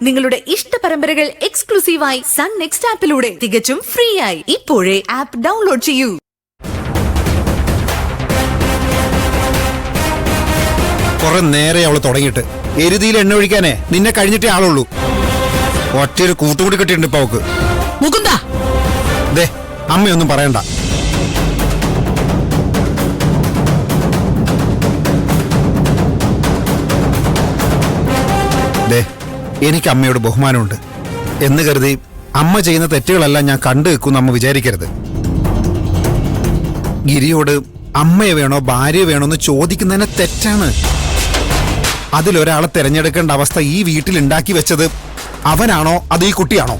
നിങ്ങളുടെ ഇഷ്ട പരമ്പരകൾ എക്സ്ക്ലൂസീവായി സൺ നെക്സ്റ്റ് ആപ്പിലൂടെ തികച്ചും ഫ്രീ ആയി. ഇപ്പോഴേ ആപ്പ് ഡൗൺലോഡ് ചെയ്യൂ. കുറെ നേരെ അവള് തുടങ്ങിയിട്ട് എരുതിയിൽ എണ്ണ ഒഴിക്കാനേ നിന്നെ കഴിഞ്ഞിട്ടേ ആളുള്ളൂ. ഒറ്റയൊരു കൂട്ടുകൂടി കെട്ടിയിട്ടുണ്ട് ഇപ്പൊ അവക്ക്. മുകുന്ദ, ദേ അമ്മയൊന്നും പറയണ്ട. ദേ എനിക്ക് അമ്മയോട് ബഹുമാനമുണ്ട് എന്ന് കരുതി അമ്മ ചെയ്യുന്ന തെറ്റുകളെല്ലാം ഞാൻ കണ്ടു വെക്കും അമ്മ വിചാരിക്കരുത്. ഗിരിയോട് അമ്മയെ വേണോ ഭാര്യയെ വേണോ എന്ന് ചോദിക്കുന്നതിനെ തെറ്റാണ്. അതിലൊരാളെ തിരഞ്ഞെടുക്കേണ്ട അവസ്ഥ ഈ വീട്ടിൽ ഉണ്ടാക്കി വെച്ചത് അവനാണോ അത് ഈ കുട്ടിയാണോ?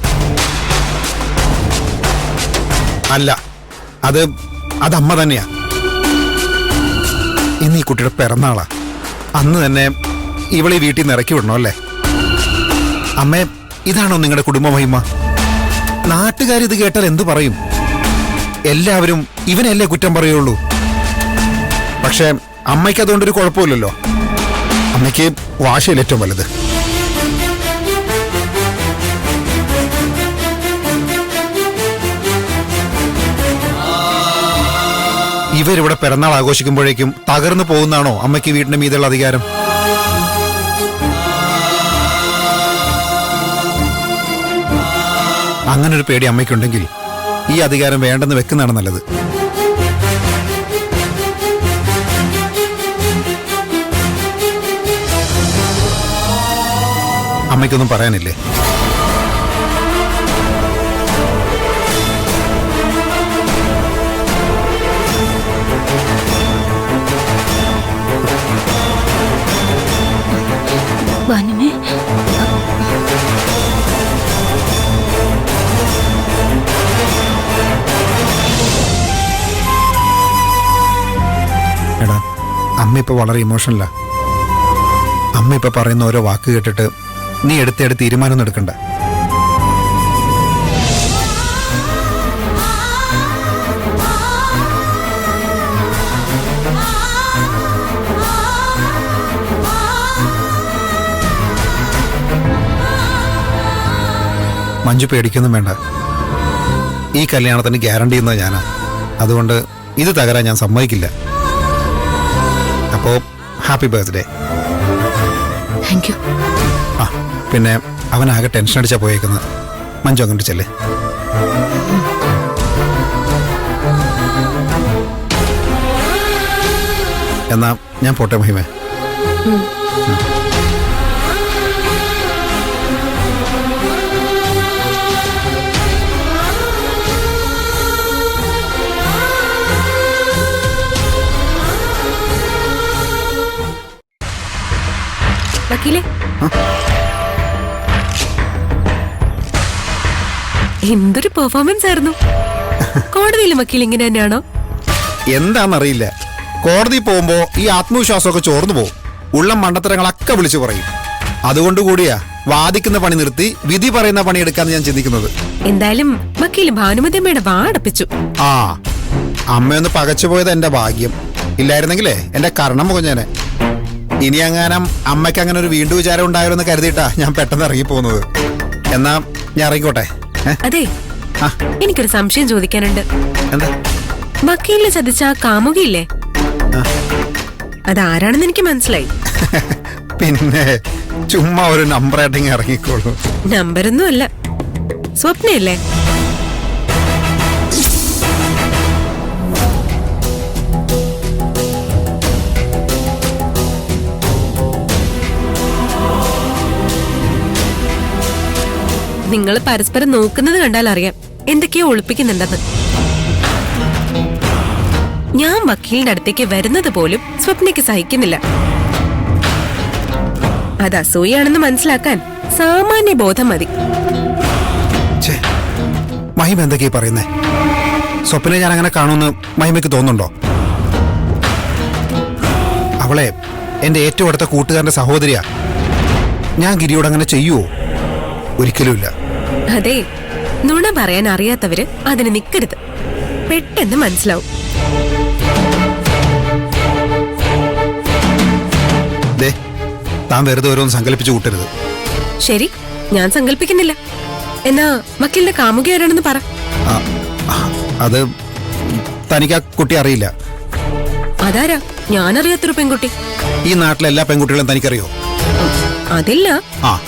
അല്ല, അത് അമ്മ തന്നെയാ. ഇന്ന് ഈ കുട്ടിയുടെ പിറന്നാളാ. അന്ന് തന്നെ ഇവളെ ഈ വീട്ടിൽ നിന്ന് ഇറക്കി വിടണോ അല്ലേ? അമ്മേ, ഇതാണോ നിങ്ങളുടെ കുടുംബ മഹിമ? നാട്ടുകാരിത് കേട്ടാൽ എന്തു പറയും? എല്ലാവരും ഇവനല്ലേ കുറ്റം പറയുള്ളൂ. പക്ഷെ അമ്മയ്ക്ക് അതുകൊണ്ടൊരു കുഴപ്പമില്ലല്ലോ. അമ്മയ്ക്ക് വാശിയല്ല ഏറ്റവും വലുത്. ഇവരിവിടെ പിറന്നാൾ ആഘോഷിക്കുമ്പോഴേക്കും തകർന്നു പോകുന്നതാണോ അമ്മയ്ക്ക് വീടിന്റെ മീതുള്ള അധികാരം? അങ്ങനൊരു പേടി അമ്മയ്ക്കുണ്ടെങ്കിൽ ഈ അധികാരം വേണ്ടെന്ന് വെക്കുന്നതാണ് നല്ലത്. അമ്മയ്ക്കൊന്നും പറയാനില്ലേ? എടാ, അമ്മ ഇപ്പൊ വളരെ ഇമോഷണലാ. അമ്മ ഇപ്പൊ പറയുന്ന ഓരോ വാക്ക് കേട്ടിട്ട് നീ എടുത്തേട് തീരുമാനമൊന്നും എടുക്കണ്ട. മഞ്ജു പേടിക്കൊന്നും വേണ്ട. ഈ കല്യാണത്തിന് ഗ്യാരണ്ടി ചെയ്യുന്നത് ഞാനാ. അതുകൊണ്ട് ഇത് തകരാൻ ഞാൻ സമ്മതിക്കില്ല. അപ്പോ ഹാപ്പി ബർത്ത്ഡേ. Thank you. ആ പിന്നെ അവനാകെ ടെൻഷൻ അടിച്ചാ പോയേക്കുന്നത്. മഞ്ജു അങ്ങോട്ട് ചെല്ലേ. എന്നാ ഞാൻ പോട്ടെ മഹിമേ. വക്കീലേ, എന്തൊരു പെർഫോമൻസ് ആയിരുന്നു. കോടതിയിലും വക്കീൽ ഇങ്ങനെ തന്നെയാണോ? എന്താണെന്നറിയില്ല, കോടതി പോകുമ്പോ ഈ ആത്മവിശ്വാസമൊക്കെ ചോർന്നു പോകും. ഉള്ള മണ്ടത്തരങ്ങളൊക്കെ വിളിച്ചു പറയും. അതുകൊണ്ട് കൂടിയാ വാദിക്കുന്ന പണി നിർത്തി വിധി പറയുന്ന പണി എടുക്കാന്ന് ഞാൻ ചിന്തിക്കുന്നത്. എന്തായാലും വക്കീൽ ഭാനുമതിയമ്മയുടെ വാടപ്പിച്ചു. ആ, അമ്മയൊന്ന് പകച്ചുപോയത് എന്റെ ഭാഗ്യം. ഇല്ലായിരുന്നെങ്കിലേ എന്റെ കർണം മുഖഞ്ഞേനെ. ഇനി അങ്ങാനും അമ്മയ്ക്ക് അങ്ങനെ ഒരു വീണ്ടും വിചാരം ഉണ്ടായാലോന്ന് കരുതിയിട്ടാ ഞാൻ പെട്ടെന്ന് ഇറങ്ങിപ്പോകുന്നത്. എന്നാ ഞാൻ ഇറങ്ങിക്കോട്ടെ. അതെ, എനിക്കൊരു സംശയം ചോദിക്കാനുണ്ട്. എന്താ? വക്കീലിനെ ചതിച്ച ആ കാമുകിയില്ലേ, അതാരാണെന്ന് എനിക്ക് മനസ്സിലായി. പിന്നെ ചുമ്മാ ഒരു നമ്പറായിട്ട് ഇറങ്ങിക്കോളൂ. നമ്പരൊന്നും അല്ല, സ്വപ്നയല്ലേ? നിങ്ങൾ പരസ്പരം നോക്കുന്നത് കണ്ടാൽ അറിയാം എന്തൊക്കെയോ ഒളിപ്പിക്കുന്നുണ്ടെന്ന്. ഞാൻ വക്കീലിന്റെ അടുത്തേക്ക് വരുന്നത് പോലും സ്വപ്നയ്ക്ക് സഹിക്കുന്നില്ല. അത് അസൂയാണെന്ന് മനസ്സിലാക്കാൻ സാമാന്യ ബോധം മതി. മഹിമ എന്തൊക്കെയാ പറയുന്നേ? സ്വപ്നെ ഞാൻ അങ്ങനെ കാണുമെന്ന് മഹിമയ്ക്ക് തോന്നുന്നുണ്ടോ? അവളെ എന്റെ ഏറ്റവും അടുത്ത കൂട്ടുകാരന്റെ സഹോദരിയാ. ഞാൻ ഗിരിയോട് അങ്ങനെ ചെയ്യുവോ? ഒരിക്കലുമില്ല. അതെ, നുണ പറയാൻ അറിയാത്തവര് അതിന് നിക്കരുത്. പെട്ടെന്ന് മനസ്സിലാവും. താൻ വെറുതെ ഓരോന്ന് സങ്കല്പിച്ചു കൂട്ടരുത്. ശരി, ഞാൻ സങ്കല്പിക്കുന്നില്ല. എന്നാ വക്കീലിന്റെ കാമുകി ആരാണെന്ന് പറ. ആ, അത് തനിക്ക് ആ കുട്ടി അറിയില്ല. അതാരാ? ഞാനറിയാത്തൊരു പെൺകുട്ടി. ഈ നാട്ടിലെ എല്ലാ പെൺകുട്ടികളും തനിക്കറിയോ? അതില്ല. ആ,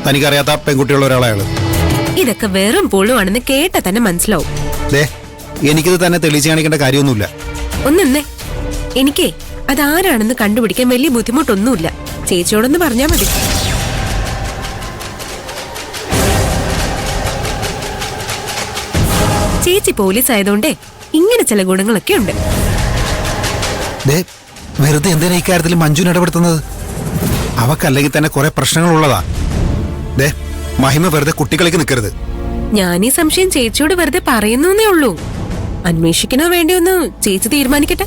തനിക്കറിയാത്ത പെൺകുട്ടിയുള്ള ഒരാളയാള്. ഇതൊക്കെ വെറും പൊള്ളുവാണെന്ന് കേട്ട തന്നെ മനസ്സിലാവും. ദേ, എനിക്കിത് തന്നെ തെളിയിച്ച് കാണിക്കേണ്ട കാര്യമൊന്നുമില്ല. ഒന്നെന്നേ, എനിക്കേ അതാരാണെന്ന് കണ്ടുപിടിക്കാൻ വലിയ ബുദ്ധിമുട്ടൊന്നുമില്ല. ചേച്ചിയോടൊന്ന് പറഞ്ഞാ മതി. ചേച്ചി പോലീസ് ആയതുകൊണ്ടേ ഇങ്ങനെ ചില ഗുണങ്ങളൊക്കെ ഉണ്ട്. ദേ, വെറുതെ എന്തിനാ ഇക്കാര്യത്തിൽ മഞ്ജുവിനെ ഇടപെടുത്തുന്നത്? അവക്കല്ലെങ്കിൽ തന്നെ കുറെ പ്രശ്നങ്ങളുള്ളതാ. ദേ, മഹിമ വെറുതെ കുട്ടികളിലേക്ക് നിൽക്കരുത്. ഞാൻ ഈ സംശയം ചേച്ചിയോട് വെറുതെ പറയുന്നേ ഉള്ളൂ. അന്വേഷിക്കണോ വേണ്ടിയൊന്ന് ചേച്ചി തീരുമാനിക്കട്ടെ.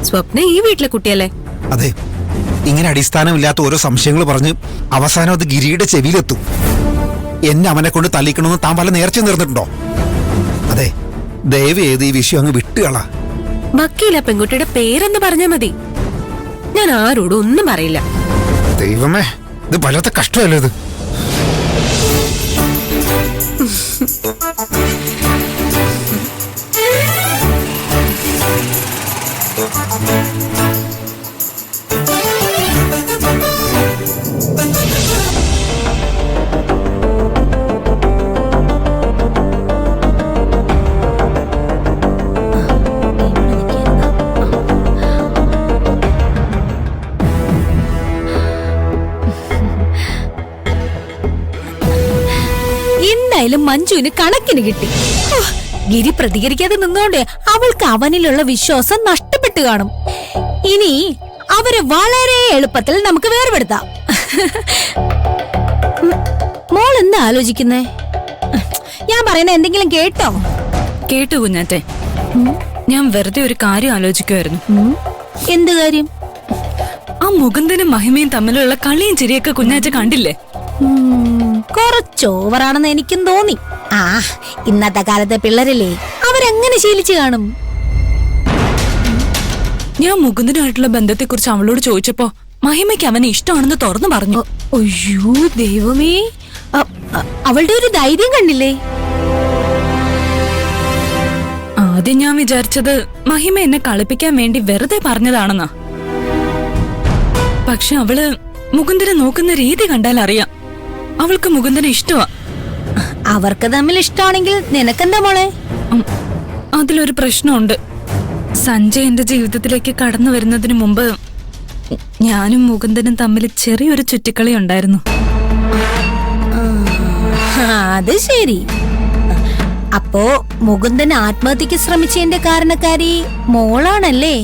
സ്വപ്ന ഈ വീട്ടിലെ കുട്ടിയല്ലേ? അതെ, ഇങ്ങനെ അടിസ്ഥാനമില്ലാത്ത ഓരോ സംശയങ്ങൾ പറഞ്ഞ് അവസാനം അത് ഗിരിയുടെ ചെവിയിലെത്തും. എന്നെ അവനെ കൊണ്ട് തല്ലിക്കണമെന്ന് താൻ പല നേർച്ച നേർന്നിട്ടുണ്ടോ? അതെ, ദയവ് ചെയ്ത് ഈ വിഷയം അങ്ങ് വിട്ടുകളാ. വക്കീല പെൺകുട്ടിയുടെ പേരെന്ന് പറഞ്ഞാ മതി. ഞാൻ ആരോടും ഒന്നും പറയില്ല. ദൈവമേ, ഇത് വല്ലാത്ത കഷ്ടമല്ലേ ഇത്? എന്തായാലും മഞ്ജുവിന് കണക്കിന് കിട്ടി. ഗിരി പ്രതികരിക്കാതെ നിന്നോണ്ട് അവൾക്ക് അവനിലുള്ള വിശ്വാസം നഷ്ടപ്പെട്ടു കാണും. ഇനി അവരെ വളരെ എളുപ്പത്തിൽ നമുക്ക് വേർപെടുത്താം. മോൾ എന്താ ആലോചിക്കുന്നേ? ഞാൻ പറയുന്ന എന്തെങ്കിലും കേട്ടോ? കേട്ടു കുഞ്ഞാറ്റെ. ഞാൻ വെറുതെ ഒരു കാര്യം ആലോചിക്കുമായിരുന്നു. എന്ത് കാര്യം? ആ മുകുന്ദനും മഹിമയും തമ്മിലുള്ള കളിയും ചിരിയൊക്കെ കുഞ്ഞാറ്റ കണ്ടില്ലേ? കുറച്ച് ഓവറാണെന്ന് എനിക്കും തോന്നി. ആ, ഇന്നത്തെ കാലത്തെ പിള്ളേരല്ലേ, അവരെങ്ങനെ ശീലിച്ചു കാണും. ഞാൻ മുകുന്ദനുമായിട്ടുള്ള ബന്ധത്തെക്കുറിച്ച് അവളോട് ചോദിച്ചപ്പോ മഹിമയ്ക്ക് അവനെ ഇഷ്ടമാണെന്ന് തുറന്നു പറഞ്ഞു. അയ്യോ ദൈവമേ, അവളുടെ ഒരു ധൈര്യം കണ്ടില്ലേ? ആദ്യം ഞാൻ വിചാരിച്ചത് മഹിമ എന്നെ കളിപ്പിക്കാൻ വേണ്ടി വെറുതെ പറഞ്ഞതാണെന്നാ. പക്ഷെ അവള് മുകുന്ദനെ നോക്കുന്ന രീതി കണ്ടാൽ അറിയാം അവൾക്ക് മുകുന്ദനെ ഇഷ്ടമാ. അവർക്ക് തമ്മിൽ ഇഷ്ടമാണെങ്കിൽ നിനക്കെന്താ മോളെ? അതിലൊരു പ്രശ്നമുണ്ട്. സഞ്ജയ് എന്റെ ജീവിതത്തിലേക്ക് കടന്നു വരുന്നതിന് മുമ്പ് ഞാനും മുകുന്ദനും തമ്മിൽ ചെറിയൊരു ചുറ്റിക്കളി ഉണ്ടായിരുന്നു. അത് ശരി. അപ്പോ മുകുന്ദൻ ആത്മഹത്യക്ക് ശ്രമിച്ചതിന്റെ കാരണക്കാരി മോളാണല്ലേ?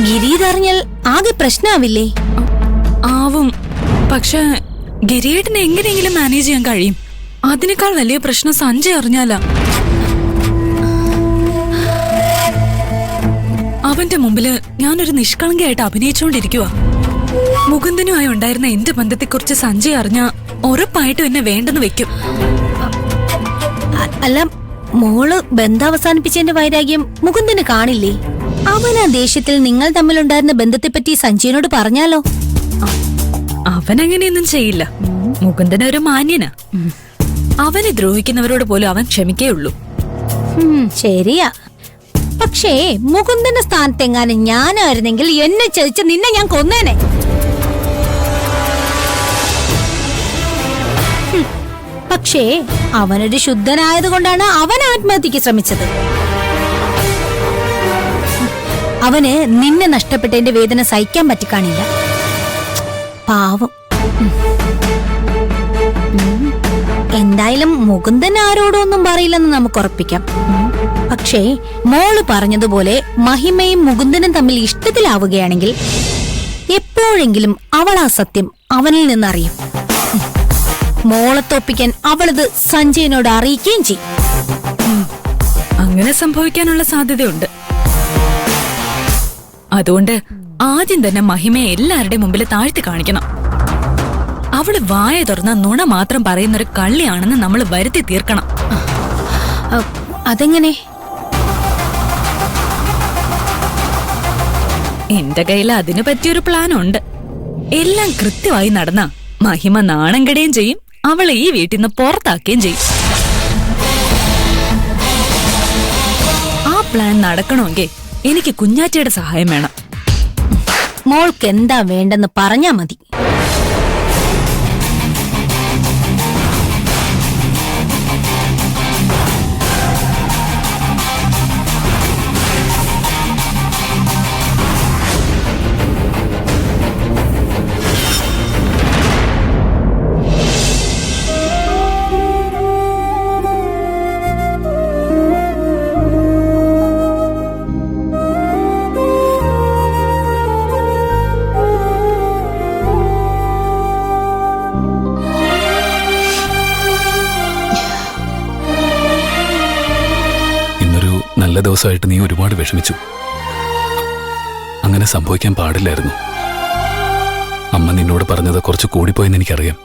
ഗിരി ഇതറിഞ്ഞാൽ ആകെ പ്രശ്നാവില്ലേ? ആവും. പക്ഷെ ഗിരിയേട്ടനെ എങ്ങനെയെങ്കിലും മാനേജ് ചെയ്യാൻ കഴിയും. അതിനേക്കാൾ വലിയ പ്രശ്നം സഞ്ജയ് അറിഞ്ഞാലാ. അവന്റെ മുമ്പില് ഞാനൊരു നിഷ്കളങ്കയായിട്ട് അഭിനയിച്ചുകൊണ്ടിരിക്കുക. മുകുന്ദനുമായി ഉണ്ടായിരുന്ന എന്റെ ബന്ധത്തെക്കുറിച്ച് സഞ്ജയ് അറിഞ്ഞ ഉറപ്പായിട്ടും എന്നെ വേണ്ടെന്ന് വെക്കും. അല്ല, മോള് ബന്ധം അവസാനിപ്പിച്ചതിന്റെ വൈരാഗ്യം മുകുന്ദന് കാണില്ലേ? അവൻ ആ ദേഷ്യത്തിൽ നിങ്ങൾ തമ്മിലുണ്ടായിരുന്ന ബന്ധത്തെപ്പറ്റി സഞ്ജയനോട് പറഞ്ഞാലോ? അവനങ്ങനെയൊന്നും ചെയ്യില്ല. മുകുന്ദൻ ഒരു മാന്യനാ. അവനെ ദ്രോഹിക്കുന്നവരോട് പോലും അവൻ ക്ഷമിക്കേയുള്ളൂ. ശരിയാ. പക്ഷേ മുകുന്ദന്റെ സ്ഥാനത്തെങ്ങാനും ഞാനായിരുന്നെങ്കിൽ എന്നെ ചതിച്ച് നിന്നെ ഞാൻ കൊന്നേനെ. പക്ഷേ അവനൊരു ശുദ്ധനായതുകൊണ്ടാണ് അവൻ ആത്മഹത്യക്ക് ശ്രമിച്ചത്. അവന് നിന്നെ നഷ്ടപ്പെട്ടതിന്റെ വേദന സഹിക്കാൻ പറ്റിക്കാണില്ല. പാവം. എന്തായാലും മുകുന്ദൻ ആരോടൊന്നും പറയില്ലെന്ന് നമുക്ക് ഉറപ്പിക്കാം. പക്ഷേ മോള് പറഞ്ഞതുപോലെ മഹിമയും മുകുന്ദനും തമ്മിൽ ഇഷ്ടത്തിലാവുകയാണെങ്കിൽ എപ്പോഴെങ്കിലും അവൾ ആ സത്യം അവനിൽ നിന്നറിയും. മോളെ തോപ്പിക്കാൻ അവളത് സഞ്ജയനോട് അറിയിക്കുകയും ചെയ്യും. അങ്ങനെ സംഭവിക്കാനുള്ള സാധ്യതയുണ്ട്. അതുകൊണ്ട് ആദ്യം തന്നെ മഹിമയെ എല്ലാവരുടെ മുമ്പിൽ താഴ്ത്തി കാണിക്കണം. അവള് വായ തുറന്ന നുണ മാത്രം പറയുന്നൊരു കള്ളിയാണെന്ന് നമ്മൾ വരുത്തി തീർക്കണം. അതെങ്ങനെ? എന്റെ കയ്യിൽ അതിനു പറ്റിയൊരു പ്ലാൻ ഉണ്ട്. എല്ലാം കൃത്യമായി നടന്ന മഹിമ നാണം കെടുകയും ചെയ്യും, അവളെ ഈ വീട്ടിൽ നിന്ന് പുറത്താക്കുകയും ചെയ്യും. ആ പ്ലാൻ നടക്കണമെങ്കിൽ എനിക്ക് കുഞ്ഞാറ്റയുടെ സഹായം വേണം. മോൾക്ക് എന്താ വേണ്ടെന്ന് പറഞ്ഞാ മതി. നല്ല ദിവസമായിട്ട് നീ ഒരുപാട് വിഷമിച്ചു. അങ്ങനെ സംഭവിക്കാൻ പാടില്ലായിരുന്നു. അമ്മ നിന്നോട് പറഞ്ഞത് കുറച്ച് കൂടിപ്പോയെന്ന് എനിക്കറിയാം.